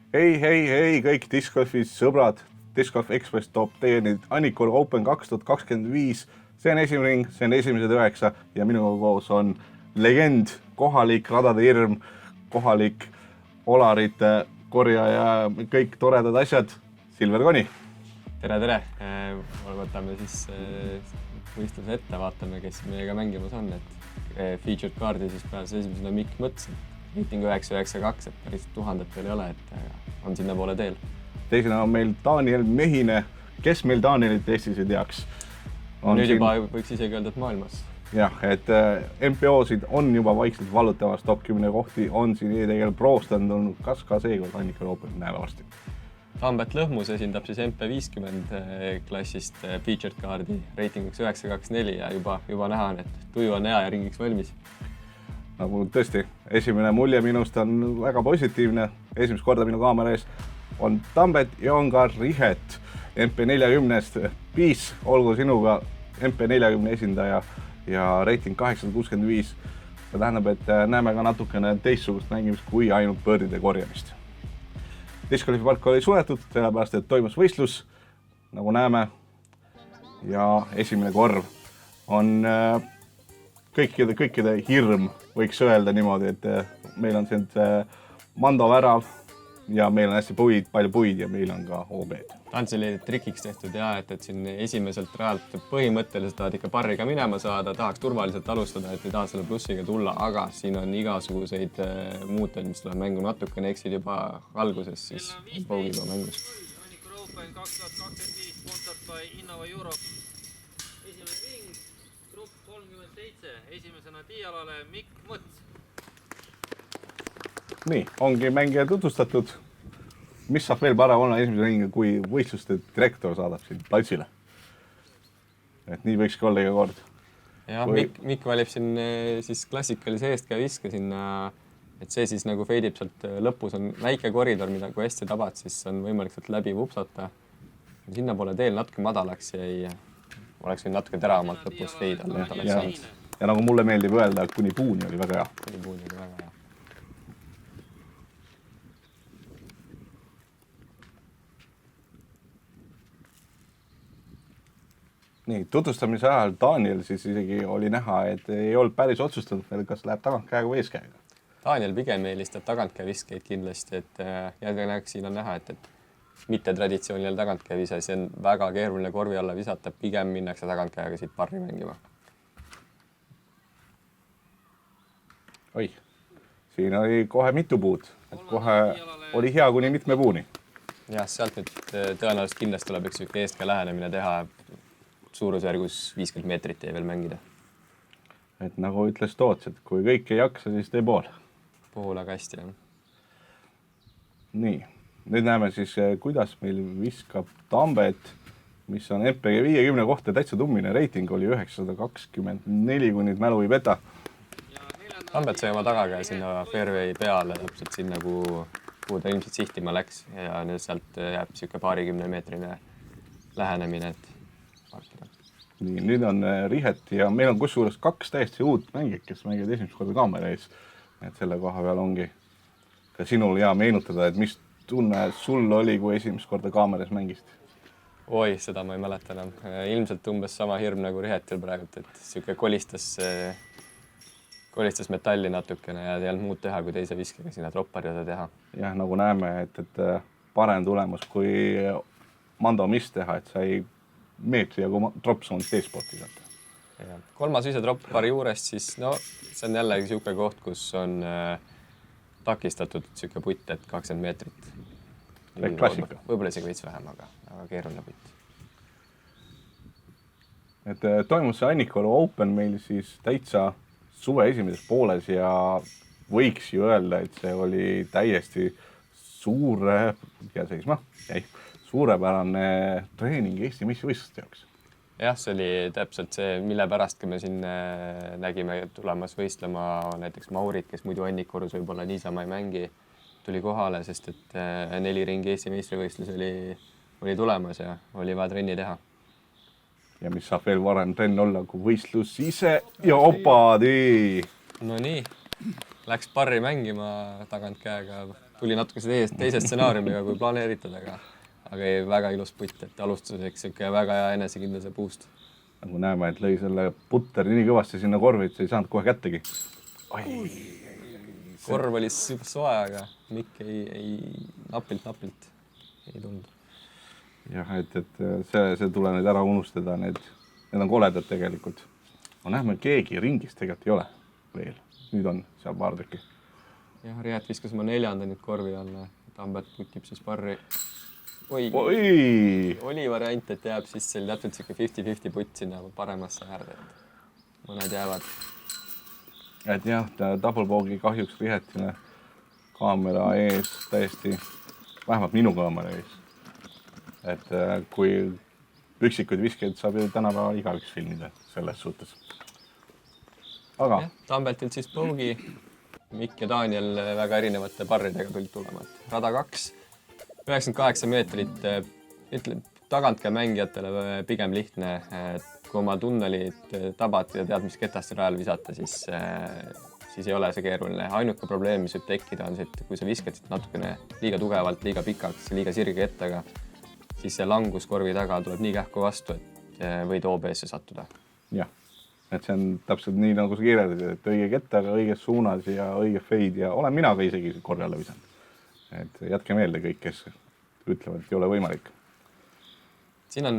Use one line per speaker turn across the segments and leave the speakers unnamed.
Hei, kõik Disc Golfi sõbrad. Disc Golf Express toob teieni Annikul Open 2025. See on esimene ring, see on esimesed 9 ja minuga koos on legend, kohalik radade hirm, kohalik olarite korjaja ja kõik toredad asjad. Silver Koni.
Tere! Võtame siis võistluse ette, vaatame, kes meiega mängimas on. Et featured kaardi siis pääses esimesena Mikk Mõts. Rating 992, et päris 1000 veel ei ole, et on sinna poole teel.
Teisena on meil Daniel Mehine. Kes meil Danielit Eestis ei teaks?
Nüüd juba võiks isegi öelda, et maailmas.
Jah, et MPO-sid on juba vaikselt vallutamas, top 10 kohti on siin tegelikult proostanud olnud, kas ka seekord Annikul Open näeme varsti.
Tambet Lõhmus esindab siis MP50 klassist featured kaardi ratingiks 924 ja juba näha on, et tuju on hea ja ringiks valmis.
Nagu tõesti, esimene mulje minust on väga positiivne. Esimest korda minu kaamera ees on Tambet ja on ka Rihet MP40-st. Peace, olgu sinuga MP40 esindaja ja rating 865. See tähendab, et näeme ka natukene teistsugust mängimist kui ainult pöördide korjamist. Disc Golfi park oli suletud, sellepärast, et toimus võistlus, nagu näeme. Ja esimene korv on kõikide hirm, võiks öelda niimoodi, et meil on siin Mando värav ja meil on hästi palju puid ja meil on ka OB-d.
Tantseli trikiks tehtud ja, et siin esimeselt rajalt põhimõtteliselt tahad ikka parriga minema saada, tahaks turvaliselt alustada, et ei taha selle plussiga tulla, aga siin on igasuguseid muutujaid, mis tuleb mängu natukene eksid juba alguses, siis Paugiga mängus.
Annikul Open 2025 sponsored by Innova Europe. Esimene ring, grupp 37, esimesena dialale Mikk Mõts.
Nii, ongi mängija tutvustatud. Mis saab veel parem olla esimese ringi, kui võistluste direktor saadab siin platsile? Et nii võikski olla iga kord.
Ja, Mikk valib siin siis klassikalise eestkäe viske sinna, et see siis nagu feidib sealt lõpus on väike koridor, mida kui hästi tabad, siis on võimalik sealt läbi vupsata. Sinna poole teel natuke madalaks ja oleks võinud natuke teravamalt lõpus feida.
Ja nagu mulle meeldib öelda, kuni puuni oli väga hea.
Kuni puuni oli väga hea.
Nii, tutvustamise ajal Daniel siis isegi oli näha, et ei olnud päris otsustanud, kas läheb tagantkäega või eeskäega.
Daniel pigem eelistab tagantkäe viskeid kindlasti, et jällegi siin on näha, et mitte traditsiooniline tagantkäe vise, see on väga keeruline korvi alla visata, pigem minnakse tagantkäega siit parri mängima.
Oi, siin oli kohe mitu puud, et kohe oli hea kuni mitme puuni.
Jah, sealt nüüd tõenäoliselt kindlasti tuleb üks eeskäe lähenemine teha, suurusjärgus 50 meetrit jäi veel mängida.
Et nagu ütles Toots, et kui kõik ei jaksa, siis tee pool.
Pool aga hästi, jah.
Nii, nüüd näeme siis, kuidas meil viskab Tambet, mis on MP50 kohta täitsa tummine. Rating oli 924, kui nüüd mälu ei peta.
Tambet sai oma tagakäe sinna fairway peale, täpselt sinna, kuhu ta ilmselt sihtima läks ja sealt jääb siuke 20 meetrine lähenemine, et parkida.
Nii, nüüd on Rihet ja meil on kusjuures 2 täiesti uut mängijat, kes mängivad esimest korda kaamera ees. Et selle koha peal ongi ka sinul hea meenutada, et mis tunne sul oli, kui esimest korda kaameras mängisid?
Oi, seda ma ei mäleta enam. Ilmselt umbes sama hirm nagu Rihetil praegu, et siuke kolistas metalli natukene ja ei olnud muud teha, kui teise viskega sinna dropparjada teha. Jah,
nagu näeme, et parem tulemus kui Mando mis teha, et sai meetri ja dropsoonist eespooti saata.
Kolmas vise droppari juurest, siis no see on jällegi siuke koht, kus on takistatud siuke putt, et 20 meetrit.
Klassika.
Võib-olla isegi veits vähem, aga keeruline putt.
Et toimus see Annikul Open meil siis täitsa suve esimeses pooles ja võiks ju öelda, et see oli täiesti suurepärane treening Eesti meistrivõistluste jaoks.
Jah, see oli täpselt see, mille pärast, kui me siin nägime tulemas võistlema näiteks Maurit, kes muidu Annikurus võib-olla niisama ei mängi, tuli kohale, sest et 4 ringi Eesti meistrivõistlus oli tulemas ja oli vaja trenni teha.
Ja mis saab veel varem trenn olla, kui võistlus ise ja opadi!
No nii, läks parri mängima tagantkäega, tuli natuke teise stsenaariumiga kui planeeritud, aga ei, väga ilus putt, et alustuseks siuke väga hea enesekindluse boost.
Nagu näeme, et lõi selle putteri nii kõvasti sinna korvi, et ei saanud kohe kättegi.
Korv oli soe, aga Mikk ei napilt ei tulnud.
Jah, et see tuleb nüüd ära unustada, need on koledad tegelikult. Ma näeme, keegi ringis tegelikult ei ole veel. Nüüd on seal paar tükki.
Jah, Rihet viskas oma 4. nüüd korvi alla. Tambet putib siis parri. Oi! Oli variant, et jääb siis seal täpselt siuke 50-50 putt sinna paremasse äärde. Mõned jäävad.
Et jah, doublebogi kahjuks Rihetine kaamera ees täiesti, vähemalt minu kaamera ees. Et kui üksikuid viskeid saab ju tänapäeval igaüks filmida selles suhtes. Aga
Tambetilt siis bogi. Mikk ja Daniel väga erinevate parridega tulid tulema. Rada 2, 98 meetrit, ütleb tagantkä mängijatele pigem lihtne. Kui oma tunnelit tabad ja tead, mis ketasti rajal visata, siis ei ole see keeruline. Ainuke probleem, mis võib tekkida, on see, et kui sa viskad natukene liiga tugevalt, liiga pikaks, liiga sirge kettaga, siis see langus korvi taga tuleb nii kähku vastu, et võid OB-sse sattuda.
Jah, et see on täpselt nii, nagu sa kirjeldad, et õige kettaga, õiges suunas ja õige fade ja olen mina ka isegi korvi alla visanud. Et jätke meelde kõik, kes ütlevad, et ei ole võimalik.
Siin on,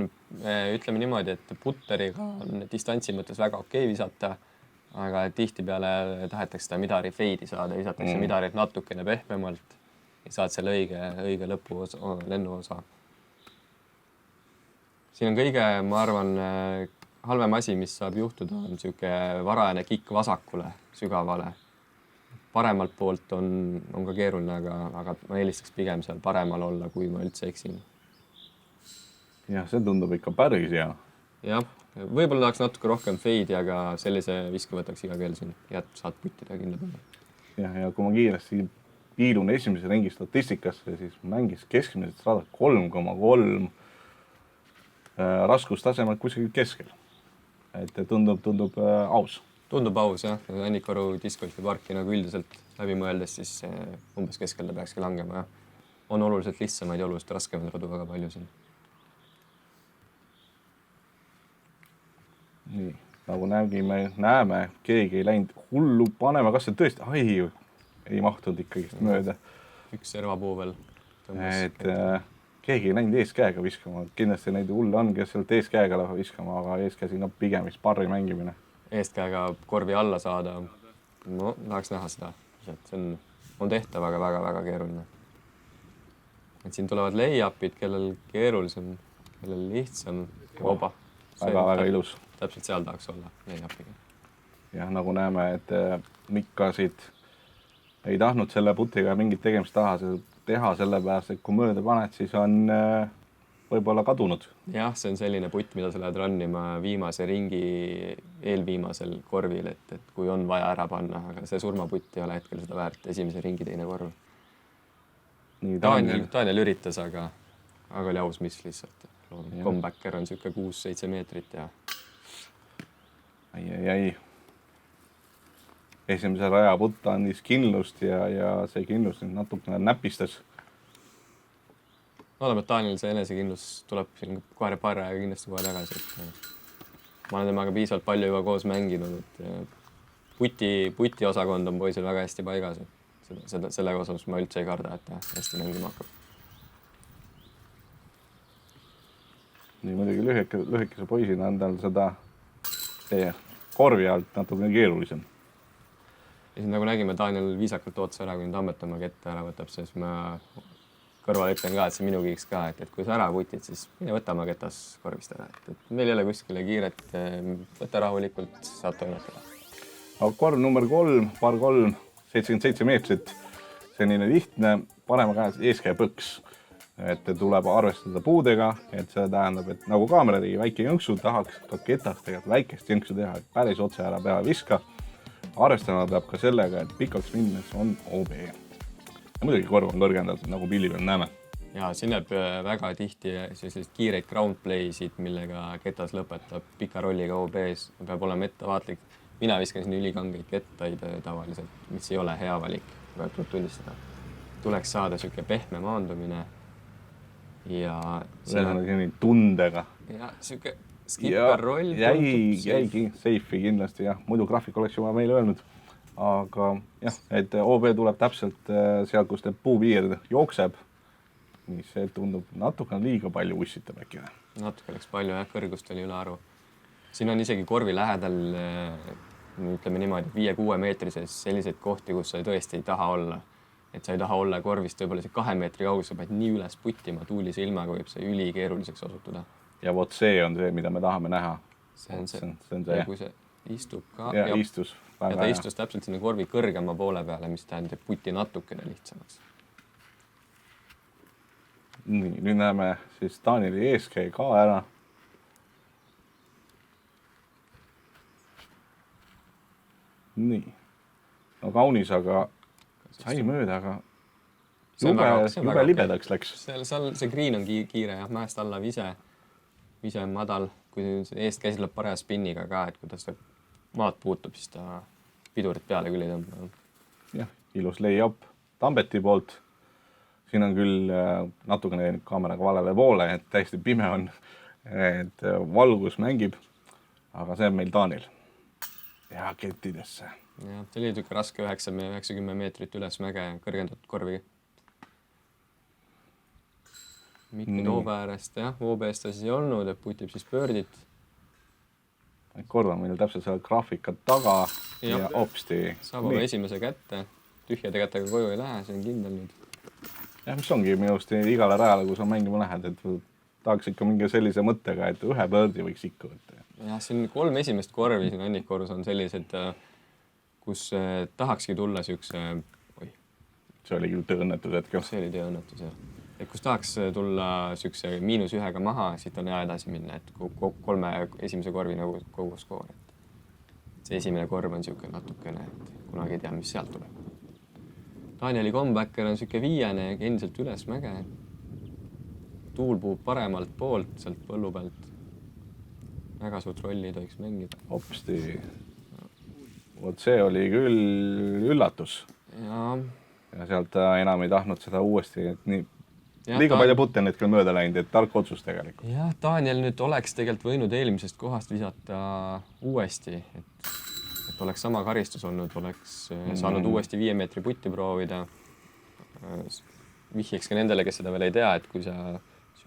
ütleme niimoodi, et putteriga on distantsi mõttes väga okei visata, aga tihtipeale tahetakse seda midari fade'i saada, visatakse midarit natukene pehmemalt ja saad selle õige lennuosa. Siin on kõige, ma arvan, halvem asi, mis saab juhtuda, on siuke varajane kikk vasakule, sügavale. Paremalt poolt on ka keeruline, aga ma eelistaks pigem seal paremal olla, kui ma üldse eksin.
Jah, see tundub ikka päris hea.
Jah, võib-olla tahaks natuke rohkem fade'i, aga sellise viske võtaks iga keel siin ja saad puttida kindla peale.
Jah, ja kui ma kiiresti piilun esimese ringi statistikasse, siis mängis keskmiselt rada 3,3 raskustasemelt kuskil keskel. Et tundub aus.
Tundub aus, jah. Annikoru discgolfi parki nagu üldiselt läbi mõeldes, siis umbes keskelde peakski langema. On oluliselt lihtsamaid ja oluliselt raskemaid radu väga palju siin.
Nii, nagu näeme, keegi ei läinud hullu panema, kas see tõesti, ei mahtunud ikkagi mööda.
Üks servapuu veel.
Et keegi ei läinud eeskäega viskama, kindlasti neid hulle on, kes sealt eeskäega läheb viskama, aga eeskäe siin on pigem vist parri mängimine.
Eestkäega korvi alla saada, no tahaks näha seda, et see on tehtav, aga väga-väga keeruline. Et siin tulevad lay-upid, kellel keerulisem, kellel lihtsam. Oba.
Väga ilus.
Täpselt seal tahaks olla lay-upiga.
Jah, nagu näeme, et Mikkasid ei tahtnud selle putiga mingit tegemist teha selle pääst, et kui mööda paned, siis on võib-olla kadunud.
Jah, see on selline putt, mida sa lähed rannima viimase ringi eelviimasel korvil, et kui on vaja ära panna, aga see surmaputt ei ole hetkel seda väärt, esimese ringi teine korv. Daniel üritas, aga oli aus miss lihtsalt. Comebacker on siuke 6-7 meetrit ja...
Ai. Esimese raja putt andis kindlust ja see kindlust natukene näpistas.
Loodame, et Daniel see enesekindlus tuleb siin kohe paar aega kindlasti kohe tagasi. Ma olen temaga piisavalt palju juba koos mänginud, et puti osakond on poisil väga hästi paigas. Selle osas ma üldse ei karda, et ta hästi mängima hakkab.
Nii muidugi lühikese poisina on tal seda korvi alt natuke keerulisem.
Ja siin nagu nägime, Daniel viisakalt ootas ära, kui Tambet oma kette ära võtab, siis ma kõrval ütlen ka, et see minu kiiks ka, et kui sa ära putid, siis mine võta oma ketas korvist ära. Et meil ei ole kuskile kiiret, võta rahulikult, saad toimetada.
Aga korv number 3, par 3, 77 meetrit, selline lihtne, paneme käes eeskäe põks. Et tuleb arvestada puudega, et see tähendab, et nagu kaamera tegi väike jõnksu, tahaks ka ketast tegelikult väikest jõnksu teha, et päris otse ära peale viska. Arvestama peab ka sellega, et pikaks minnes on OB. Ja muidugi korv on kõrgendatud, nagu pilli peal näeme.
Ja siin jääb väga tihti sellised kiireid ground playsid, millega ketas lõpetab pika rolliga OB-s. Peab olema ettevaatlik. mina viskan siin ülikangeid kettaid tavaliselt, mis ei ole hea valik, aga tuleb tunnistada. Tuleks saada siuke pehme maandumine ja
see on selline tundega.
Ja siuke skipper roll
jäigi safe'i kindlasti jah, muidu graafik oleks juba meile öelnud, aga jah, et OB tuleb täpselt seal, kus teeb puupiir jookseb, nii see tundub natukene liiga palju ussitab äkki.
Natuke läks palju jah, kõrgust oli üle aru. Siin on isegi korvi lähedal, ütleme niimoodi, 5-6 meetri sees selliseid kohti, kus sa tõesti ei taha olla. Et sa ei taha olla korvist võib-olla see 2 meetri kaugus, sa pead nii üles puttima tuulise ilmaga, võib see ülikeeruliseks osutuda.
Ja vot see on see, mida me tahame näha.
See on see.
Ja
kui see istub ka.
Ja istus.
Ja ta istus täpselt sinna korvi kõrgema poole peale, mis tähendab puti natukene lihtsamaks.
Nii, nüüd näeme siis Danieli eeskäi ka ära. Nii. No kaunis, aga sai mööda, aga jube libedaks läks.
See green on kiire ja mäest alla vise on madal. Kui eest käsi läheb pareja spinniga ka, et kui ta seda maad puutub, siis ta pidurit peale küll ei tõmba.
Jah, ilus lay-up Tambeti poolt. Siin on küll natukene kaameraga valele poole, et täiesti pime on, et valgus mängib, aga see on meil Daniel. Ja kettidesse.
Ja, see oli tükk raske 90 meetrit üles mäge kõrgendatud korvi. Mitte OB äärest, jah, OB-st ta siis ei olnud, et putib siis pöördit.
Korda meil täpselt seal graafika taga ja opsti.
Saab oma esimese kätte, tühjade kättega koju ei lähe, see on kindel nüüd.
Jah, mis ongi minust igale rajale, kui sa mängima lähed, et tahaks ikka mingi sellise mõttega, et ühe pöördi võiks ikka võtta.
Jah, siin 3 esimest korvi siin Annikorus on sellised, kus tahakski tulla siukse...
See oli küll tööõnnetus hetkel.
See oli tööõnnetus, jah. Et kus tahaks tulla siukse -1 maha, siit on hea edasi minna, et 3 esimese korvi nagu kogu skoor. See esimene korv on siuke natukene, et kunagi ei tea, mis sealt tuleb. Danieli comebacker on siuke 5 ja endiselt üles mäge. Tuul puhub paremalt poolt, sealt põllu pealt. Väga suurt rolli tohiks mängida.
Hopsti. Vot see oli küll üllatus. Ja sealt enam ei tahtnud seda uuesti, et nii liiga palju putte nüüd küll mööda läinud, et tark otsus tegelikult.
Jah, Daniel nüüd oleks tegelikult võinud eelmisest kohast visata uuesti, et oleks sama karistus olnud, oleks saanud uuesti 5 meetri putti proovida. Vihjeks ka nendele, kes seda veel ei tea, et kui sa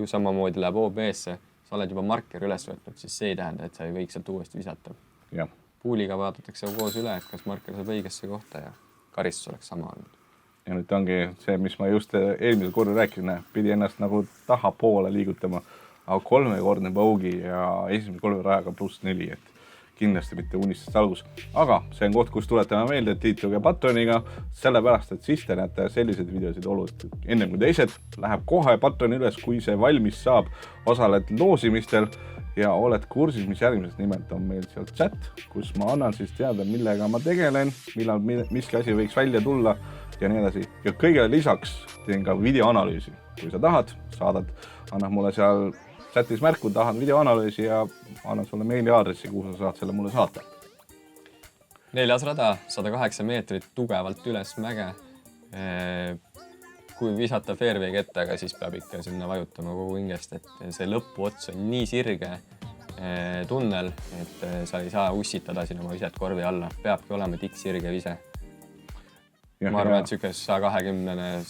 samamoodi läheb OB-sse, sa oled juba marker üles võtnud, siis see ei tähenda, et sa ei võiks sealt uuesti visata.
Ja.
Puuliga vaadatakse koos üle, et kas marker saab õigesse kohta ja karistus oleks sama olnud.
Ja nüüd ongi see, mis ma just eelmisel korral rääkisin, pidi ennast nagu tahapoole liigutama, aga 3-kordne bogey ja esimese 3 rajaga +4, et kindlasti mitte unistest algus. Aga see on koht, kus tuletame meelde, et liituge Patroniga, sellepärast, et siis te näete selliseid videosid oluliselt ennem kui teised. Läheb kohe Patroni üles, kui see valmis saab, osaled loosimistel ja oled kursis, mis järgmisest nimelt on meil seal chat, kus ma annan siis teada, millega ma tegelen, millal miski asi võiks välja tulla ja nii edasi. Ja kõige lisaks teen ka videoanalüüsi. Kui sa tahad, annad mulle seal chatis märku, tahad videoanalüüsi ja annan sulle meiliaadressi, kuhu sa saad selle mulle saata.
4. rada, 108 meetrit, tugevalt üles mäge. Kui visata fairway kettaga, siis peab ikka sinna vajutama kogu hingest, et see lõpuots on nii sirge tunnel, et sa ei saa ussitada siin oma viset korvi alla. Peabki olema tikk-sirge vise. Ma arvan, et siukes 120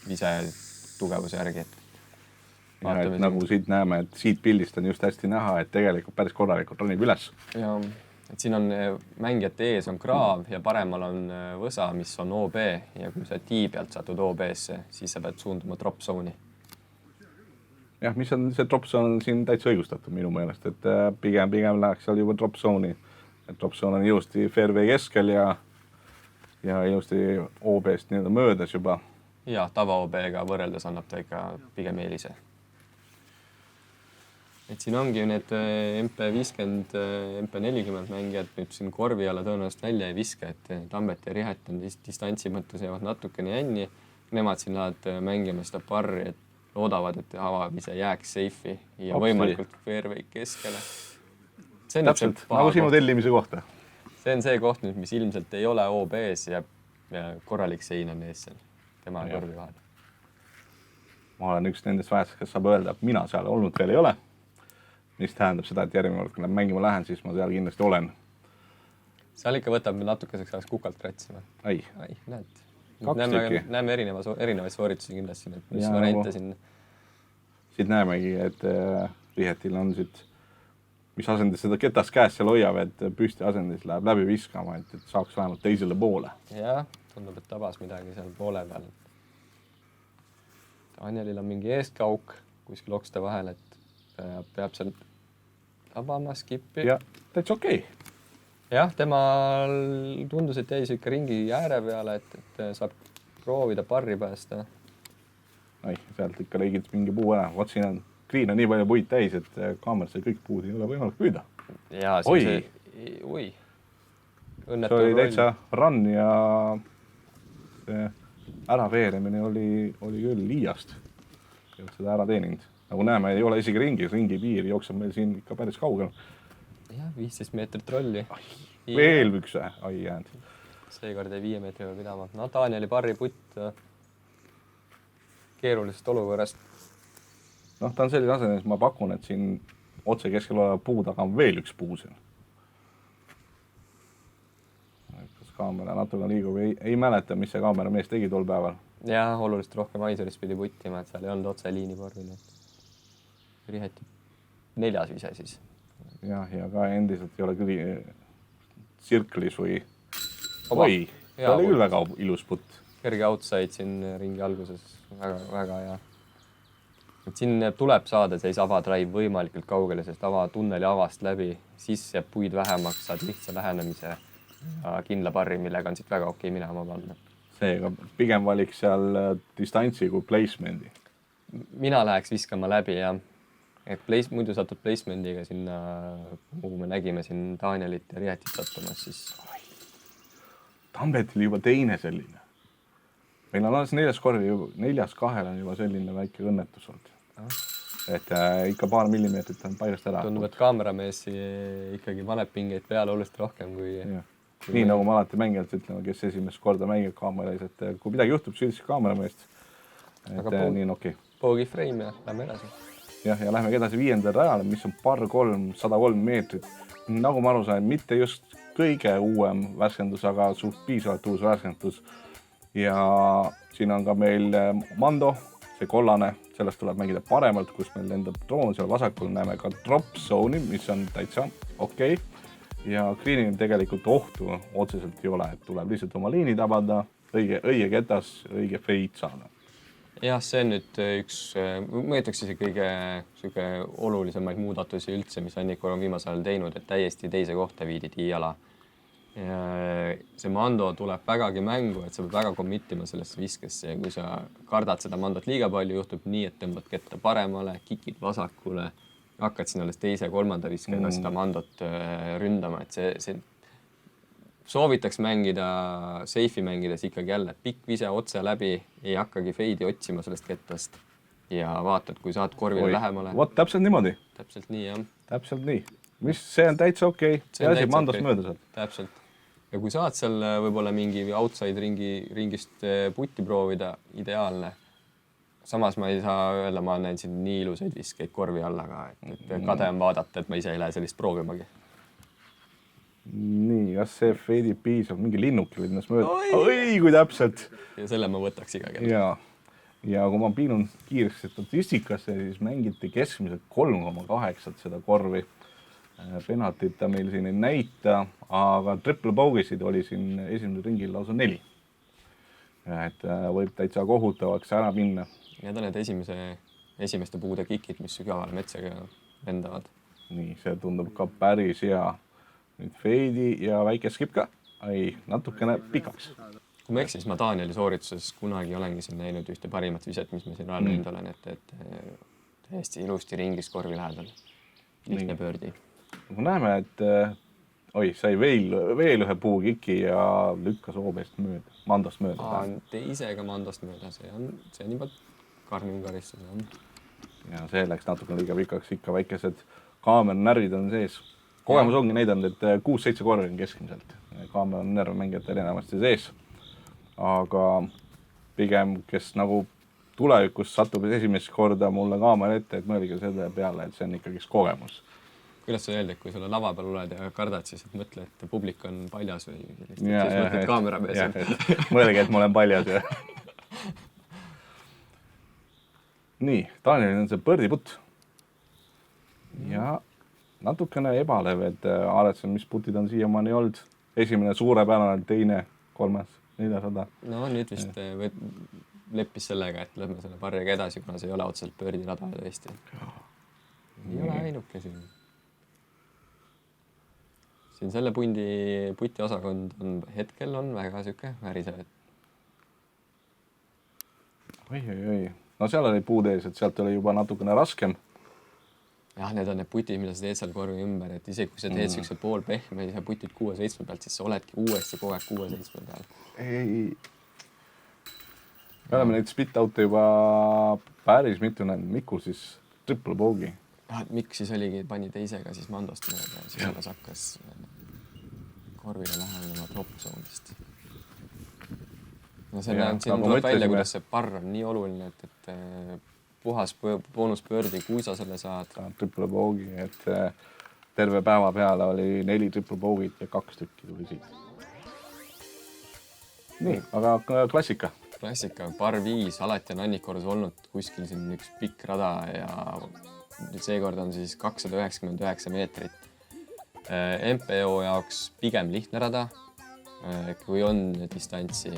vise tugevuse järgi.
Ja, et nagu siit näeme, et siit pildist on just hästi näha, et tegelikult päris korralikult ronib üles.
Ja, et siin on mängijate ees on kraav ja paremal on võsa, mis on OB ja kui sa tee pealt satud OB-sse, siis sa pead suunduma drop zone'i. Jah,
mis on see drop zone on siin täitsa õigustatud minu meelest, et pigem läheks seal juba drop zone'i. Et drop zone on ilusti fairway keskel ja ilusti OB-st nii-öelda möödas juba. Ja,
tava OB-ga võrreldes annab ta ikka pigem eelise. Et siin ongi ju need MP50, MP40 mängijad nüüd siin korvi alla tõenäoliselt välja ei viska, et Tambet ja Rihet on distantsi mõttes jäävad natukene jänni. Nemad siin lähevad mängima seda parri, et loodavad, et avavise jääks safe'i ja võimalikult fairway keskele.
Täpselt, nagu sinu tellimise kohta.
see on see koht nüüd, mis ilmselt ei ole OB-s ja korralik sein on ees seal tema ja korvi vahel.
Ma olen üks nendest vähestest, kes saab öelda, et mina seal olnud veel ei ole. Mis tähendab seda, et järgmine kord, kui mängima lähen, siis ma seal kindlasti olen.
Seal ikka võtab natukeseks ajaks kukalt kratsima.
Ai,
näed.
Kaks tükki.
Näeme erinevaid sooritusi kindlasti, mis variante siin.
Siit näemegi, et Rihetil on siit, mis asendis seda ketast käes seal hoiab, et püsti asendis läheb läbi viskama, et saaks vähemalt teisele poole.
Jah, tundub, et tabas midagi seal poole peal. Danielil on mingi eestkauk kuskil okste vahel, et peab sealt tabama skippi.
Ja täitsa okei.
Jah, temal tundus, et jäi ikka ringi ääre peale, et saab proovida parri päästa.
Ai, sealt ikka leigid mingi puu ära. Vaat siin on green on nii palju puid täis, et kaamerasse kõik puud ei ole võimalik püüda.
Ja,
Oi!
Oi!
See oli täitsa run ja see äraveeremine oli küll liiast. Ei olnud seda ära teeninud. Nagu näeme, ei ole isegi ringi piir jookseb meil siin ikka päris kaugel.
Jah, 15 meetrit rolli.
Veel üks ai jäänud.
Seekord jäi 5 meetri peal pidama. No Danieli parri putt keerulisest olukorrast.
Noh, ta on selline asendis, ma pakun, et siin otse keskel oleva puu taga on veel üks puu seal. Kas kaamera natuke liigub? Ei mäleta, mis see kaamera mees tegi tol päeval.
Jah, oluliselt rohkem aisurist pidi puttima, et seal ei olnud otse liini parvil. Riheti 4. vise siis. Ja
ka endiselt ei ole küll sirklis või... Oi, ta oli küll väga ilus putt.
Kerge outside siin ringi alguses. Väga hea. Et siin tuleb saada seis avadrive võimalikult kaugele, sest tunneli avast läbi, siis jääb puid vähemaks, saad lihtsa lähenemise ja kindla parri, millega on siit väga okei minema panna.
Seega pigem valiks seal distantsi kui placement'i.
Mina läheks viskama läbi ja muidu satud placement'iga sinna, kuhu me nägime siin Danielit ja Rihetit sattumas, siis...
Tambetil juba teine selline. Meil on alles 4. korvi, 4-2 on juba selline väike õnnetus olnud. Et ikka paar millimeetrit on paigast ära.
Tundub, et kaameramees ikkagi paneb pingeid peale oluliselt rohkem kui...
Nii nagu ma alati mängijalt ütlema, kes esimest korda mängib kaamerais, et kui midagi juhtub, süüdis kaamerameest. Nii on okei.
Poogi frame ja lähme edasi.
Ja lähme edasi 5. rajale, mis on par 3, 103 meetrit. Nagu ma aru sain, mitte just kõige uuem värskendus, aga suht piisavalt uus värskendus. Ja siin on ka meil Mando, see kollane, sellest tuleb mängida paremalt, kus meil lendab droon seal vasakul, näeme ka drop zone'i, mis on täitsa okei. Ja greenil tegelikult ohtu otseselt ei ole, et tuleb lihtsalt oma liini tabada, õige ketas, õige fade saada.
Jah, see on nüüd üks, ma ütleks kõige olulisemaid muudatusi üldse, mis Annikor on viimasel ajal teinud, et täiesti teise kohta viidi tiiala. See Mando tuleb vägagi mängu, et sa pead väga committima sellesse viskesse ja kui sa kardad seda Mandot liiga palju, juhtub nii, et tõmbad ketta paremale, kikid vasakule, hakkad siin alles 2. ja 3. viskega seda Mandot ründama, et see soovitaks mängida, safe'i mängides ikkagi jälle pikk vise otse läbi, ei hakkagi fade'i otsima sellest kettast ja vaatad, kui saad korvile lähemale.
Vot, täpselt niimoodi.
Täpselt nii, jah.
Täpselt nii. See on täitsa okei. Ja asi Mandost mööda saad.
Täpselt. Ja kui saad seal võib-olla mingi outside ringist putti proovida, ideaalne. Samas ma ei saa öelda, ma näen siin nii ilusaid viskeid korvi alla ka, et kade on vaadata, et ma ise ei lähe sellist proovimagi. Nii,
kas see fade'i piisab, mingi linnuki või ennast mööda? Oi, kui täpselt!
Ja selle ma võtaks iga kell.
Ja kui ma piinun kiiresti statistikasse, siis mängiti keskmiselt 3,8 seda korvi. Penaltit ta meil siin ei näita, aga triple bogey'sid oli siin esimesel ringil lausa 4. Et võib täitsa kohutavaks ära minna.
Need on need esimeste puude kikid, mis sügavale metsaga lendavad.
Nii, see tundub ka päris hea. Nüüd fade'i ja väike skip ka. Natukene pikaks.
Kui ma eksis, ma Danieli soorituses kunagi olengi siin näinud ühte parimat viset, mis ma siin rajal näinud olen, et täiesti ilusti ringis korvi lähedal. Lihtne pöördi.
Me näeme, et sai veel ühe puukiki ja lükkas oobest mööda, Mandost mööda.
Teisega Mandost mööda, see on juba karmim karistus.
Ja see läks natuke liiga pikaks, ikka väikesed kaameranärvid on sees. kogemus ongi näidanud, et 6-7 korvi on keskmiselt. Kaamera on närvmängijatel enamasti sees. Aga pigem, kes nagu tulevikus satub esimest korda mulle kaamera ette, et mõelge selle peale, et see on ikkagi kogemus.
Kuidas sa öeldid, kui sulle lava peal oled ja kardad, siis et mõtle, et publik on paljas või siis mõtled kaamera peas.
Mõelge, et ma olen paljas. Nii, Danielil on see põrdiputt. Ja natukene ebalev, et arvestades, mis putid on siiamaani olnud. Esimene suurepärane, teine, 3, 400.
No nüüd vist leppis sellega, et lähme selle parriga edasi, kuna see ei ole otseselt pöördilada tõesti. Ei ole ainuke siin. Siin selle puti osakond on hetkel on väga süke värisev.
Oi. No seal oli puud ees, et sealt oli juba natukene raskem.
Jah, need on need putid, mida sa teed seal korvi ümber, et isegi kui sa teed siukse pool pehme ja sa putid 6-7 pealt, siis sa oledki uuesti kogu aeg 6-7 peal.
Ei. Me oleme neid spit-out'e juba päris mitu näinud. Mikul siis triple bogey.
Mikk siis oligi, pani teisega siis Mandost mööda ja siis alles hakkas korvile lähenema drop zone'ist. No selle on siin tuleb välja, kuidas see parr on nii oluline, et puhas boonuspöördi, kui sa selle saad.
Triple bogey, et terve päeva peale oli 4 triple bogey't ja 2 tükki tuli siit. Nii, aga klassika.
Klassika, par 5, alati on Annikorus olnud kuskil siin üks pikk rada ja seekord on siis 299 meetrit. MPO jaoks pigem lihtne rada, kui on distantsi.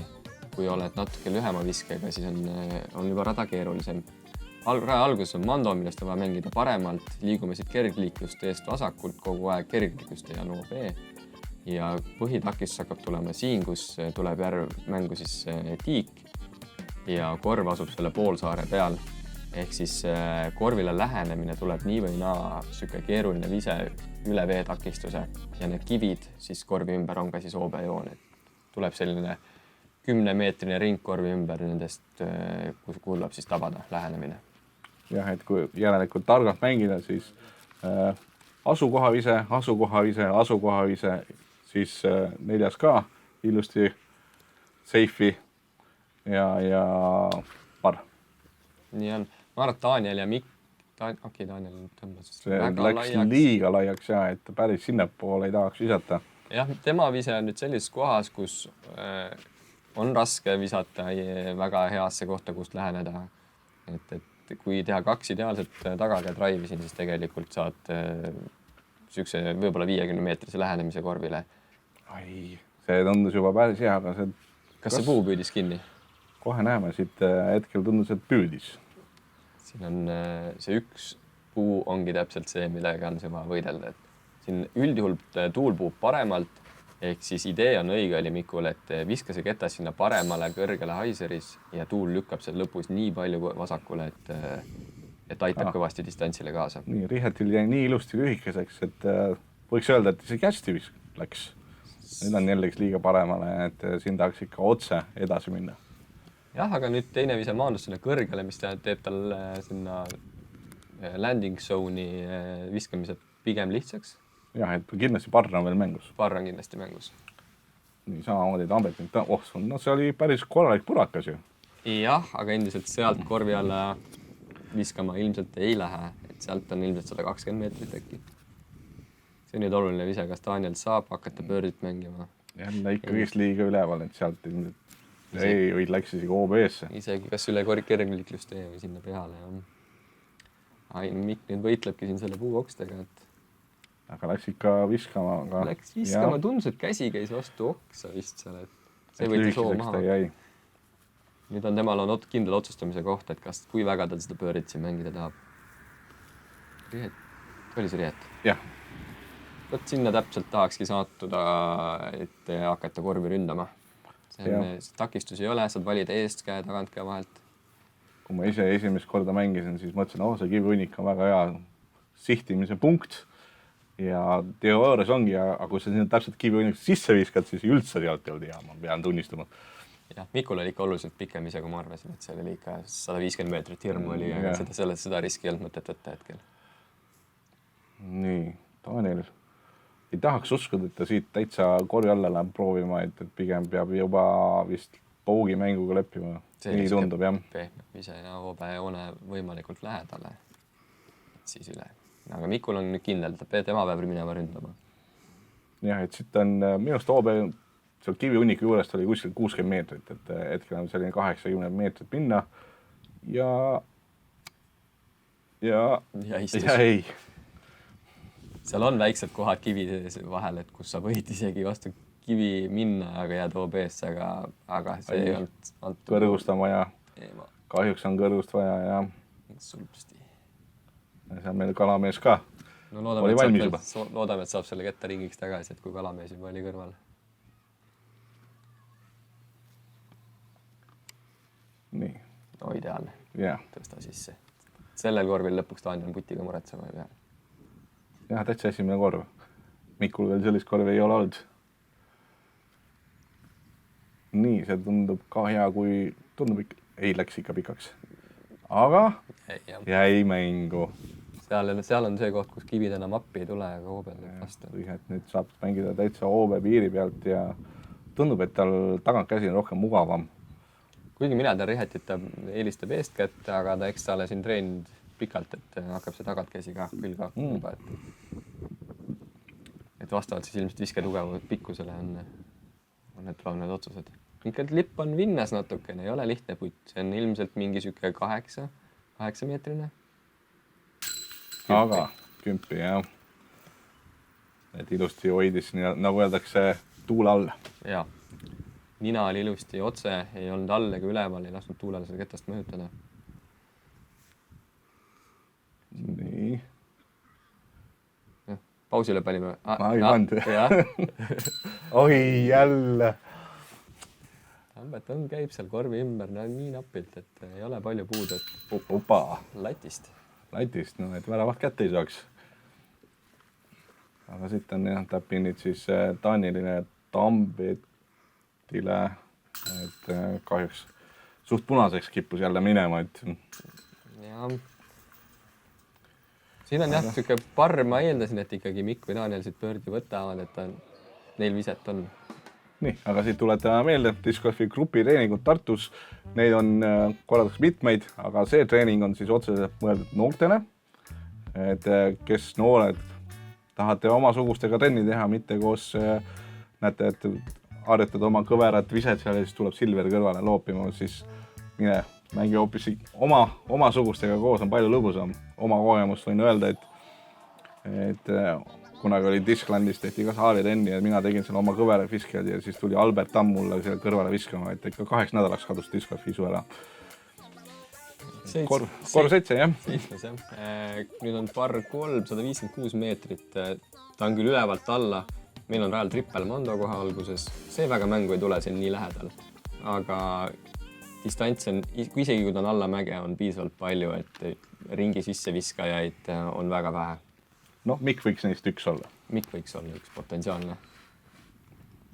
Kui oled natuke lühema viskega, siis on juba rada keerulisem. Raja alguses on Mando, millest on vaja mängida paremalt. Liigume siit kergliiklust eest vasakult kogu aeg, kergliiklust ja NOB. Ja põhitakistus hakkab tulema siin, kus tuleb mängu siis tiik ja korv asub selle poolsaare peal. Ehk siis korvile lähenemine tuleb nii või naa süke keeruline vise üle veetakistuse ja need kivid siis korvi ümber on ka siis OB-joon. Tuleb selline 10-meetrine ring korvi ümber nendest, kus kuulab siis tabada lähenemine.
Jah, et kui järelikult targalt mängida, siis asukohavise, siis 4 ka ilusti seifi ja par.
Nii on. Ma arvan, Daniel ja Mikk, Daniel tõmbas
see läks liiga laiaks ja et päris sinnapoole ei tahaks visata.
Jah, tema vise on nüüd sellises kohas, kus on raske visata väga heasse kohta, kust läheneda. Et kui teha 2 ideaalset tagaga drive'i siin, siis tegelikult saad sükse võib-olla 50-meetrise lähenemise korvile.
Ai, see tundus juba päris hea, aga see...
Kas see puu püüdis kinni?
Kohe näeme, siit hetkel tundus, et püüdis.
Siin on see üks puu ongi täpselt see, millega on see vaja võidelda. Siin üldjuhul tuul puub paremalt, ehk siis idee on õige oli Mikul, et viska see ketas sinna paremale kõrgele haiseris ja tuul lükkab seal lõpus nii palju vasakule, et aitab kõvasti distantsile kaasa.
Nii, Rihetil jäi nii ilusti lühikeseks, et võiks öelda, et isegi hästi läks. Nüüd on jällegi liiga paremale, et siin tahaks ikka otse edasi minna.
Jah, aga nüüd teine vise maandus sinna kõrgele, mis teeb tal sinna landing zone'i viskamise pigem lihtsaks.
Jah, et kindlasti parr on veel mängus.
Parr on kindlasti mängus.
Nii, samamoodi Tambet. No see oli päris korralik purakas ju.
Jah, aga endiselt sealt korvi alla viskama ilmselt ei lähe. Et sealt on ilmselt 120 meetrit äkki. See on nüüd oluline vise, kas Daniel saab hakata pöördit mängima.
Jälle ikkagist liiga üleval, et sealt ilmselt ei läks isegi OB-sse.
Isegi kas üle kergliiklust tee või sinna peale. Mikk nüüd võitlebki siin selle puuokstega, et
aga läks ikka viskama.
Läks viskama, tundus, et käsi käis vastu oksa vist seal, et see võitis hoo maha. Nüüd on temal kindel otsustamise koht, et kui väga ta seda pöörit siin mängida tahab. Rihet, oli see Rihet?
Jah.
Võt sinna täpselt tahakski saatuda, et hakata korvi ründama. Takistus ei ole, saad valida eest käe, tagant käe vahelt.
Kui ma ise esimest korda mängisin, siis mõtlesin, see kivihunnik on väga hea sihtimise punkt. Ja teoorias ongi, aga kui sa sinna täpselt kivihunnik sisse viskad, siis üldse sealt ei olnud hea, ma pean tunnistama.
Jah, Mikul oli ikka oluliselt pikem ise, kui ma arvasin, et see oli ikka 150 meetrit hirmu oli ja seda riski ei olnud mõtet võtta hetkel.
Nii, Daniel ei tahaks uskuda, et ta siit täitsa korvi alla läheb proovima, et pigem peab juba vist poogimänguga leppima. Nii tundub, jah.
Pehmelt vise ja hoobejoone võimalikult lähedale. Siis üle. Aga Mikul on nüüd kindel, et tema peab minema ründama.
Jah, et siit on minust hoobe seal kivihunniku juurest oli kuskil 60 meetrit, et hetkel on selline 80 meetrit minna ja ei.
Seal on väiksed kohad kivide vahel, et kus sa võid isegi vastu kivi minna, aga jääd OB-sse, aga see ei olnud...
Kõrgust on vaja. Kahjuks on kõrgust vaja ja...
Sulpsti.
See on meil kalamees ka.
No loodame, et saab selle ketta ringiks tagasi, et kui kalamees juba oli kõrval.
Nii.
No ideaalne.
Yeah.
Tõsta sisse. Sellel korvil lõpuks Taaniel putiga muretsema ei pea.
Jah, täitsa esimene korv. Mikul veel sellist korvi ei ole olnud. Nii, see tundub ka hea, kui tundub ikka, ei läks ikka pikaks. Aga jäi mängu.
Seal on see koht, kus kivid enam appi ei tule, aga hoobel vastu.
Et nüüd saab mängida täitsa hoobe piiri pealt ja tundub, et tal tagantkäsi on rohkem mugavam.
Kuigi mina ta Rihetit ta eelistab eestkätt, aga ta eks ta ole siin treeninud pikalt, et hakkab see tagantkäsi ka külga juba. Et vastavalt siis ilmselt viske tugevu pikkusele on need tuleb need otsused. Ikka lipp on vinnas natukene, ei ole lihtne putt. See on ilmselt mingi süke 8 meetrine.
Aga kümpi, jah. Et ilusti hoidis, nagu öeldakse, tuule all.
Jaa. Nina oli ilusti otse, ei olnud all ega üleval, ei lasknud tuulele seda ketast mõjutada.
Nii.
Pausile panime.
Ei pannud. Oi, jälle.
Tambet käib seal korvi ümber nii napilt, et ei ole palju puud.
Opa.
Latist.
No et väravat kätte ei saaks. Aga siit on täpinid siis Taaniline Tambetile, et kahjuks suht punaseks kippus jälle minema, et...
Ja. Siin on jah, siuke par, ma eeldasin, et ikkagi Mikk või Taaniel siit pöördi võtavad, et neil viset on.
Nii, aga siit tuletame meelde, Discgolfi grupi treeningud Tartus, neid on korraldaks mitmeid, aga see treening on siis otseselt mõeldud noortele, et kes noored tahate omasugustega trenni teha, mitte koos näete, et harjutad oma kõverat viset seal ja siis tuleb Silver kõrvale loopima, siis mine mängi hoopis omasugustega koos on palju lõbusam. Oma kogemust võin öelda, et kunagi oli Disclandis, tehti ka saalitrenni ja mina tegin seal oma kõvera fiskjad ja siis tuli Albert Tamm mulle seal kõrvale viskama, et ikka 2 nädalaks kadus Discgolfi isu ära. Korv 7, jah.
7, jah. Nüüd on par 356 meetrit. Ta on küll ülevalt alla. Meil on rajal trippel Mondo koha alguses. See väga mängu ei tule siin nii lähedal. Aga distants on, isegi kui ta on alla mäge, on piisavalt palju, et ringi sisse viskajaid on väga vähe.
No, Mikk võiks neist üks olla.
Mikk võiks olla üks potentsiaalne.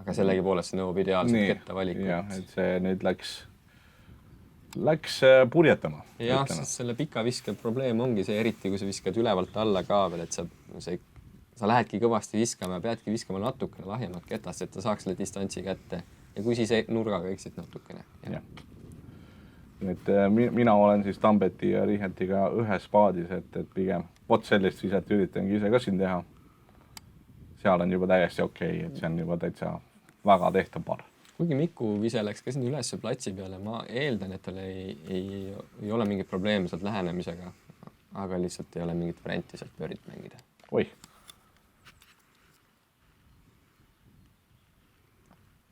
Aga sellegi poolest see nõuab ideaalselt ketta valikut.
Jah, et see nüüd läks purjetama.
Jah, sest selle pika viske probleem ongi see, eriti kui sa viskad ülevalt alla ka veel, et sa lähedki kõvasti viskama ja peadki viskama natukene lahjemat ketast, et ta saaks selle distantsi kätte. Ja kui siis nurgaga eksid natukene.
Ja. Et mina olen siis Tambeti ja Rihetiga ühes paadis, et pigem sellist viset üritangi ise ka siin teha. Seal on juba täiesti okei, et see on juba täitsa väga tehtav par.
Kuigi Miku vise läks ka siin üles platsi peale, ma eeldan, et tal ei ole mingit probleeme sealt lähenemisega, aga lihtsalt ei ole mingit varianti sealt pöörit mängida.
Oi.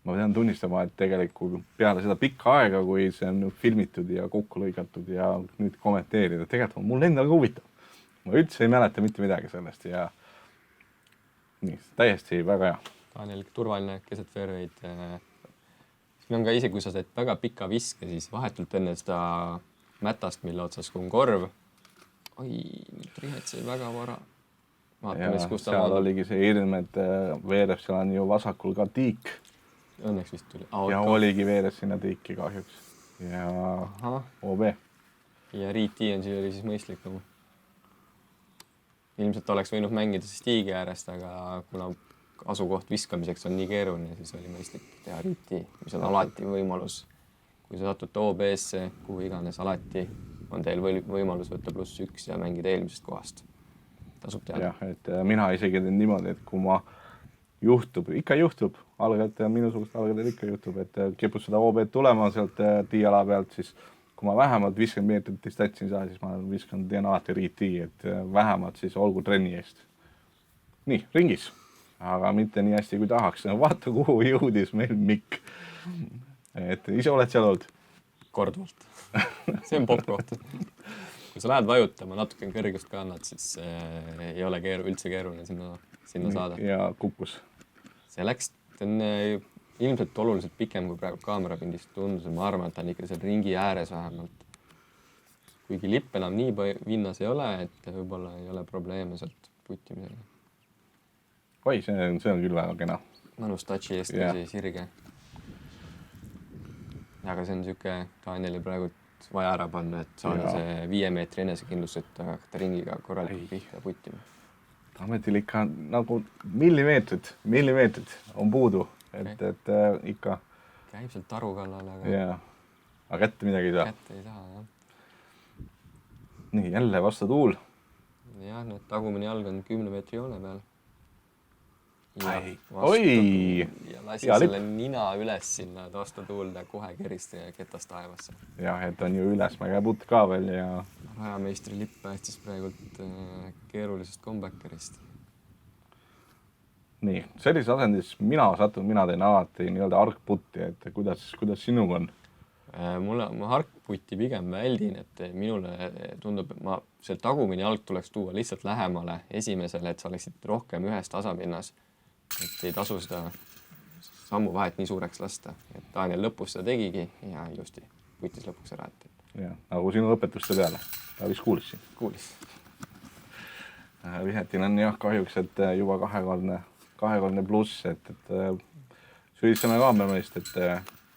Ma pean tunnistama, et tegelikult peale seda pikka aega, kui see on filmitud ja kokku lõigatud ja nüüd kommenteerida, tegelikult on mul endal ka huvitav. Ma üldse ei mäleta mitte midagi sellest ja nii, täiesti väga hea.
Taaniel turvaline keset fairway'd. Siin on ka ise, kui sa said väga pika viske, siis vahetult enne seda mätast, mille otsas kui on korv. Oi, nüüd Rihet sai väga vara.
Ja seal oligi see hirm, et veereb, seal on ju vasakul ka tiik.
Õnneks vist tuli.
Ja oligi veeres sinna tiiki kahjuks. Ja OB.
Ja Riiti on siin oli siis mõistlikum. Ilmselt oleks võinud mängida siis tiigi äärest, aga kuna asukoht viskamiseks on nii keeruline, siis oli mõistlik teha riiti, mis on alati võimalus. Kui sa satute OB-sse, kuhu iganes, alati on teil võimalus võtta +1 ja mängida eelmisest kohast. Tasub teada.
Jah, et mina isegi teen niimoodi, et kui ma ikka juhtub, algajate minusugust algajal ikka juhtub, et kipud seda OB-d tulema sealt tiiala pealt, siis kui ma vähemalt 50 meetrit distantsi saa, siis ma teen alati riiti, et vähemalt siis olgu trenni eest. Nii, ringis. Aga mitte nii hästi kui tahaks. Vaata, kuhu jõudis meil Mikk. Et ise oled seal olnud?
Korduvalt. See on popkoht. Kui sa lähed vajutama, natuke kõrgust ka annad, siis ei ole üldse keeruline sinna saada.
Ja kukkus?
See on ilmselt oluliselt pikem kui praegu kaamerapindist tundus. Ma arvan, et ta on ikka seal ringi ääres vähemalt. Kuigi lipp enam nii vinnas ei ole, et võib-olla ei ole probleeme sealt puttimisega.
Oi, see on küll väga kena.
Mõnus touchi eest käsi sirge. Aga see on siuke Danieli praegu vaja ära panna, et saada see 5 meetri enesekindlus, et hakata ringiga korralikult pihta puttima.
Tammetil ikka nagu millimeetrid on puudu, et ikka...
Käib sealt taru kallal, aga...
Jaa, aga kätte midagi ei saa.
Kätte ei saa, jah.
Nii, jälle vastu tuul.
Jah, need tagumine jalg on 10 meetri joone peal.
Oi!
Ja lasi selle nina üles sinna vastu tuulda kohe kerist ketast taevasse.
Jah, et on ju üles mägeputt ka veel ja...
Rajameistri lipp päästis praegult keerulisest combackerist.
Nii, sellises asendis mina teen alati nii-öelda argputti, et kuidas sinuga on?
Ma harkputti pigem väldin, et minule tundub, et see tagumine jalg tuleks tuua lihtsalt lähemale esimesele, et sa oleksid rohkem ühes tasapinnas, et ei tasu seda sammu vahet nii suureks lasta. Et Daniel lõpus seda tegigi ja ilusti putis lõpuks ära.
Ja, nagu sinu õpetuste peale. Ta vist kuulis siin.
Kuulis.
Vihetil on jah kahjuks, et juba kahekordne pluss, et süüdistame kaamermeist, et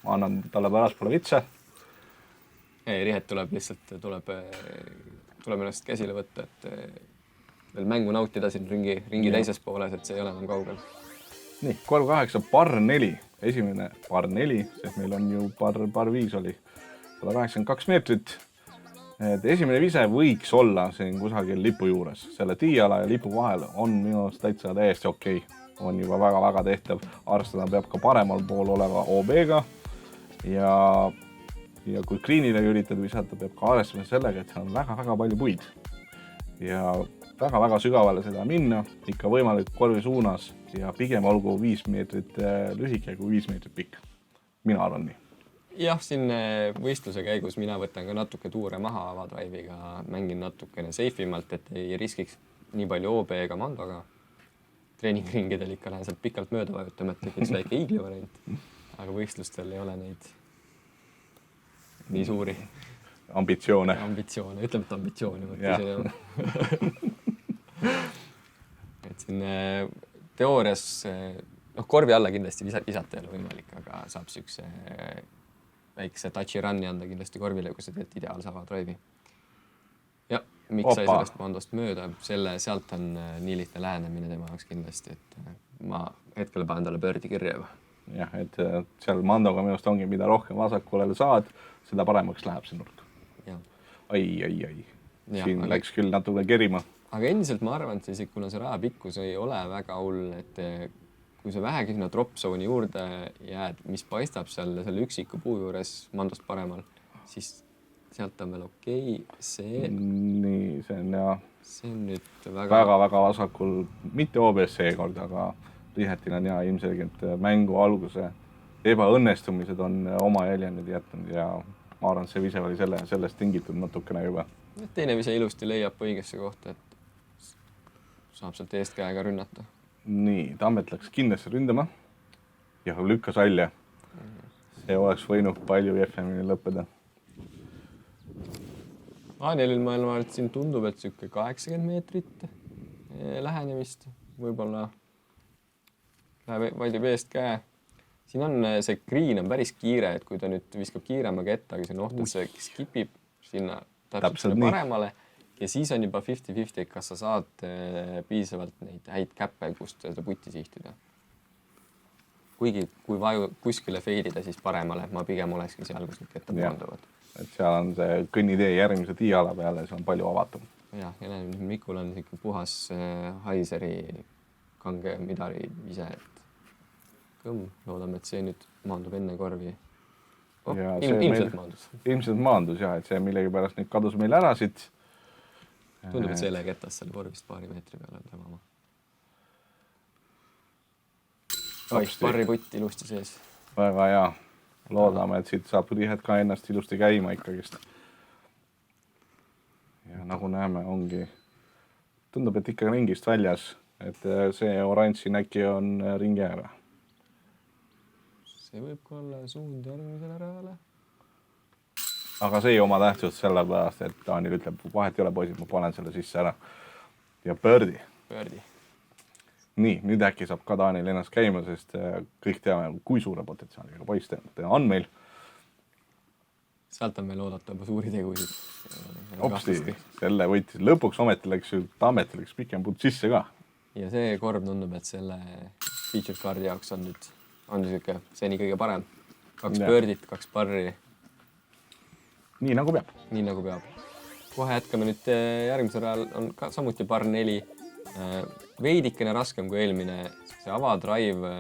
ma annan talle pärast pole vitsa.
Ei, Rihet tuleb ennast käsile võtta, et veel mängu nautida siin ringi teises pooles, et see ei ole enam kaugel.
Nii, 3-8 par 4. Esimene par 4, sest meil on ju par 5 oli 182 meetrit. Et esimene vise võiks olla siin kusagil lipu juures. Selle tiiala ja lipu vahel on minu täitsa täiesti okei. On juba väga-väga tehtav. Arvestada peab ka paremal pool oleva OB-ga. Ja kui greenile üritad visata, peab ka arvestama sellega, et seal on väga-väga palju puid. Ja väga-väga sügavale seda minna, ikka võimalik korvi suunas ja pigem olgu 5 meetrit lühike kui 5 meetrit pikk. Mina arvan nii.
Jah, siin võistluse käigus mina võtan ka natuke tuure maha avadrive'iga, mängin natukene seifimalt, et ei riskiks nii palju OB ega mandoga. Treeningringidel ikka lähen sealt pikalt mööda vajutama, et tekiks väike iigli variant, aga võistlustel ei ole neid nii suuri
ambitsioone,
ütleme, et ambitsiooni. Et siin teoorias, korvi alla kindlasti visata ei ole võimalik, aga saab siukse väikse touchi run'i anda kindlasti korvile, kui sa teed ideaalse avadrive'i. Ja miks sai sellest mandost mööda, sealt on nii lihtne lähenemine tema jaoks kindlasti, et ma hetkel panen talle bördi kirja juba.
Jah, et seal mandoga minust ongi, mida rohkem vasakule saad, seda paremaks läheb see nurk. Ai. Siin läks küll natuke kerima.
Aga endiselt ma arvan, et siis, kuna see raja pikkus ei ole väga hull, et kui sa vähegi sinna drop-zone'i juurde jääd, mis paistab selle üksiku puu juures mandost paremal, siis sealt on veel okei.
Nii, see on jah.
See on nüüd
väga-väga vasakul, mitte OBS seekord, aga Rihetil on jah ilmselgelt mängu alguse ebaõnnestumised on oma jäljendid jätnud ja ma arvan, et see vise oli sellest tingitud natukene juba.
Teine vise ilusti leiab õigesse kohta, et saab sealt eest käega rünnata.
Nii, Tammet läks kindlasti ründama ja lükkas välja. See oleks võinud palju jefemini lõppeda.
Danielil maailma, et siin tundub, et siuke 80 meetrit lähenemist. Võib-olla läheb vaidib eest käe. Siin on see green on päris kiire, et kui ta nüüd viskab kiiremaga ette, aga see on oht, et see skipib sinna täpselt paremale ja siis on juba 50-50, kas sa saad piisavalt neid häid käppe, kust seda putti sihtida. kuigi kui kuskile feidida, siis paremale, ma pigem olekski seal, kus need ketta maanduvad.
Et seal on see kõnnitee järgmise tiiala peale, see on palju avatum.
Jah, ja Mikul on ikka puhas Haiseri kange midari ise, et kõmm, loodame, et see nüüd maandub enne korvi.
Ilmselt maandus jah, et see millegipärast nüüd kadus meil ära siit.
Tundub, et selle ketas seal korvist paari meetri peale on tema. Parriputt ilusti sees.
Väga hea. Loodame, et siit saab rihet ka ennast ilusti käima ikkagist. Ja nagu näeme, ongi, tundub, et ikka ringist väljas, et see oranži näki on ringi ära.
See võib ka olla suund järgmisele rajale.
Aga see ei oma tähtsust sellepärast, et Taanil ütleb, vahet ei ole poisid, ma panen selle sisse ära. Ja birdie. Nii, nüüd äkki saab ka Taanil ennast käima, sest kõik teame, kui suure potentsiaaliga poiste on meil.
Sealt on meil oodata juba suuri tegusid.
Hopsti, selle võitis. Lõpuks ometi läks ju Tammetil läks pikem puud sisse ka.
Ja see korv tundub, et selle feature cardi jaoks on nüüd seni kõige parem. 2 birdit, 2 parri.
Nii nagu peab.
Nii nagu peab. Kohe jätkame nüüd järgmisel ajal on ka samuti par 4. Veidikene raskem kui eelmine. See avadrive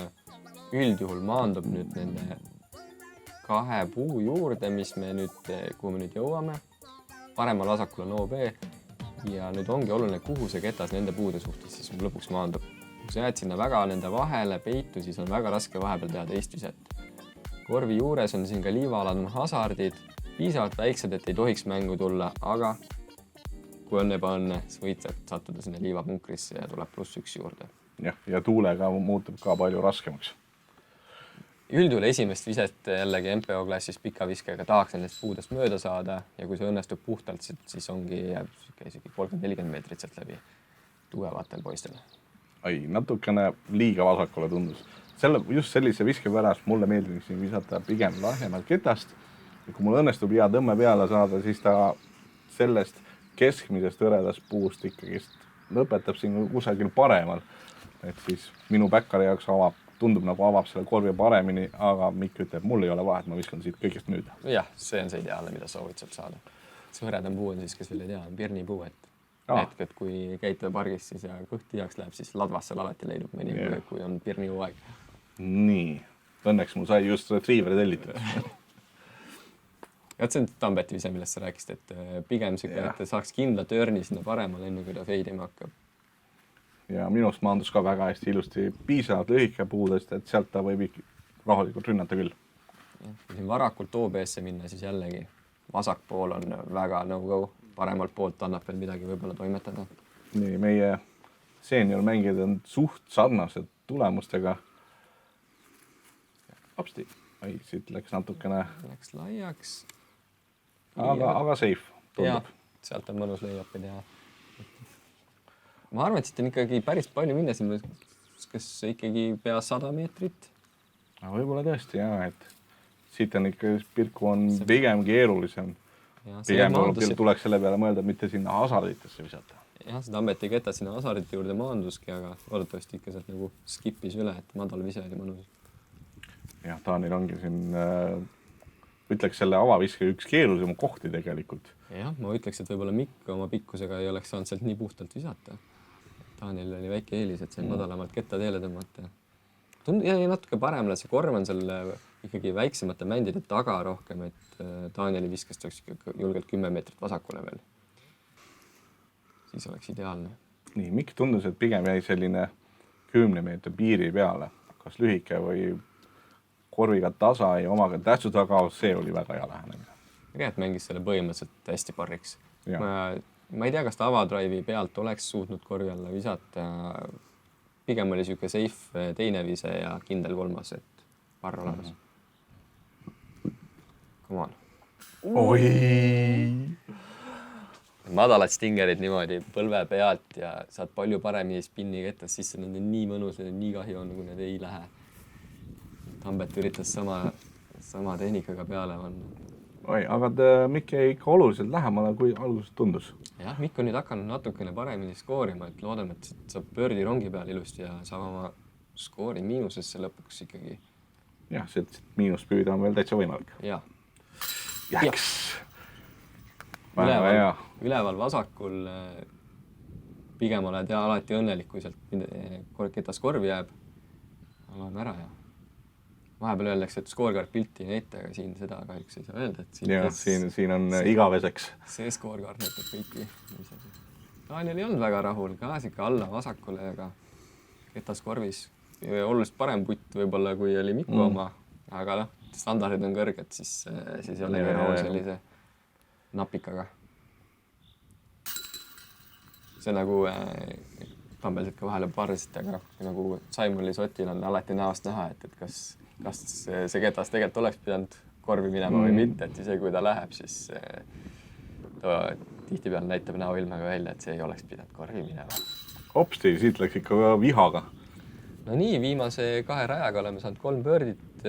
üldjuhul maandub nüüd nende 2 puu juurde, kuhu me nüüd jõuame. Paremal vasakul on OB ja nüüd ongi oluline, kuhu see ketas nende puude suhtes siis lõpuks maandub. Kui sa jääd sinna väga nende vahele peitu, siis on väga raske vahepeal teha teist viset. Korvi juures on siin ka liivaalad on hasardid, piisavalt väiksed, et ei tohiks mängu tulla, aga kui on ebaõnne, siis võid sattuda sinna liivapunkrisse ja tuleb +1 juurde.
Ja tuulega muutub ka palju raskemaks.
Üldjuhul esimest viset jällegi MPO klassis pika viskega tahaks nendest puudest mööda saada ja kui see õnnestub puhtalt, siis ongi jääb isegi 30-40 meetrit sealt läbi tugevatel poistele.
Ai, natukene liiga vasakule tundus. Just sellise viske pärast mulle meeldib siin visata pigem lahjemalt ketast. Ja kui mul õnnestub hea tõmme peale saada, siis ta sellest keskmisest hõredast puust ikkagist lõpetab siin kusagil paremal. Et siis minu backari jaoks tundub nagu avab selle korvi paremini, aga Mikk ütleb, mul ei ole vahet, ma viskan siit kõigest mööda.
Jah, see on see ideaalne, mida soovid sealt saada. See hõredam puu on siis, kes veel ei tea, on pirni puu, et kui käite pargis siis ja kõht tihjaks läheb, siis ladvas seal alati leidub mõni, kui on pirni hooaeg.
Nii, õnneks mul sai just retriiveri tellitud.
Ja see on Tambeti vise, millest sa rääkisid, et pigem siuke, et saaks kindla törni sinna paremal enne, kui ta feidima hakkab.
Ja minust maandus ka väga hästi ilusti piisavalt lühike puudest, et sealt ta võib rahulikult rünnata küll.
Kui siin varakult OB-sse minna, siis jällegi vasak pool on väga no-go. Paremalt poolt annab veel midagi võib-olla toimetada. Nii,
meie seenior mängijad on suht sarnased tulemustega. Hopsti. Ai, siit läks natukene.
Läks laiaks.
Aga safe.
Jah, sealt on mõnus leiapid ja ma arvan, et siit on ikkagi päris palju minna siin, kas ikkagi pea 100 meetrit.
Võib-olla tõesti jah, et siit on ikka Pirku on pigem keerulisem. Pigem tuleks selle peale mõelda, mitte sinna hasarditesse visata.
Jah, see Tambeti ketad sinna hasardite juurde maanduski, aga loodetavasti ikka sealt nagu skipis üle, et madal vise oli mõnus. Jah, Taanil ongi siin, ütleks selle avaviske üks keerulisema kohti tegelikult. Jah, ma ütleks, et võib-olla Mikk oma pikkusega ei oleks saanud sealt nii puhtalt visata. Taanil oli väike eelis, et see madalamalt ketta teele tõmmata. Ja natuke paremale, see korv on seal ikkagi väiksemate mändide taga rohkem, et Taanieli viskast oleks julgelt 10 meetrit vasakule veel. Siis oleks ideaalne. Nii, Mikk tundus, et pigem jäi selline 10 meetri piiri peale. Kas lühike või korviga tasa ja omaga tähtsu taga, see oli väga hea lähenemine. Reet mängis selle põhimõtteliselt hästi parriks. Ma ei tea, kas ta avadrive'i pealt oleks suutnud korvi alla visata. Pigem oli siuke safe teine vise ja kindel kolmas, et parr olemas. Come on. Oi! Madalad stingerid niimoodi põlve pealt ja saad palju paremini spinni kettas sisse. Need on nii mõnus, need on nii kahju on, kui need ei lähe. Tambet üritas sama tehnikaga peale panna. Oi, aga Mikk jäi ikka oluliselt lähemale, kui alguses tundus. Jah, Mikk on nüüd hakanud natukene paremini skoorima, et loodame, et saab pördi rongi peal ilusti ja saab oma skoori miinusesse lõpuks ikkagi
jah, siit miinust püüda on veel täitsa võimalik.
jah.
Jääks. Väga hea.
Üleval vasakul pigem oled alati õnnelik, kui sealt ketas korvi jääb. Loeme ära ja vahepeal öeldakse, et skoorkaart pilti ei näita, aga siin seda kahjuks ei saa öelda.
Siin on igaveseks.
See skoorkaart näitab pilti. Daniel ei olnud väga rahul, gaas ikka alla vasakule, aga ketas korvis. Oluliselt parem putt võib-olla, kui oli Miku oma, aga standardid on kõrged, siis ei ole rahul sellise napikaga. See nagu tambelsid ka vahele parrisid, aga nagu Saimuli sotil on alati näost näha, et kas see ketas tegelikult oleks pidanud korvi minema või mitte, et isegi kui ta läheb, siis ta tihtipeale näitab näoilmaga välja, et see ei oleks pidanud korvi minema.
Hopsti, siit läks ikka vihaga.
No nii, viimase 2 rajaga oleme saanud 3 pöördit.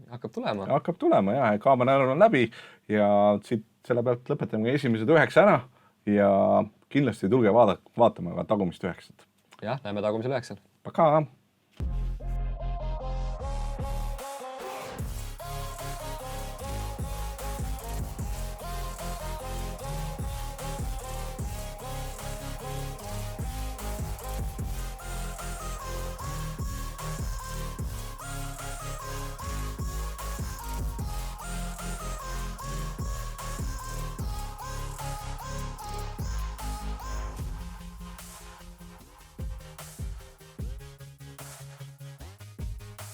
Hakkab tulema.
Hakkab tulema, jah. Kaamera on läbi ja siit selle pealt lõpetame esimesed 9 ära ja kindlasti tulge vaatama ka tagumist 9.
Jah, näeme tagumisel 9.
Pakaa!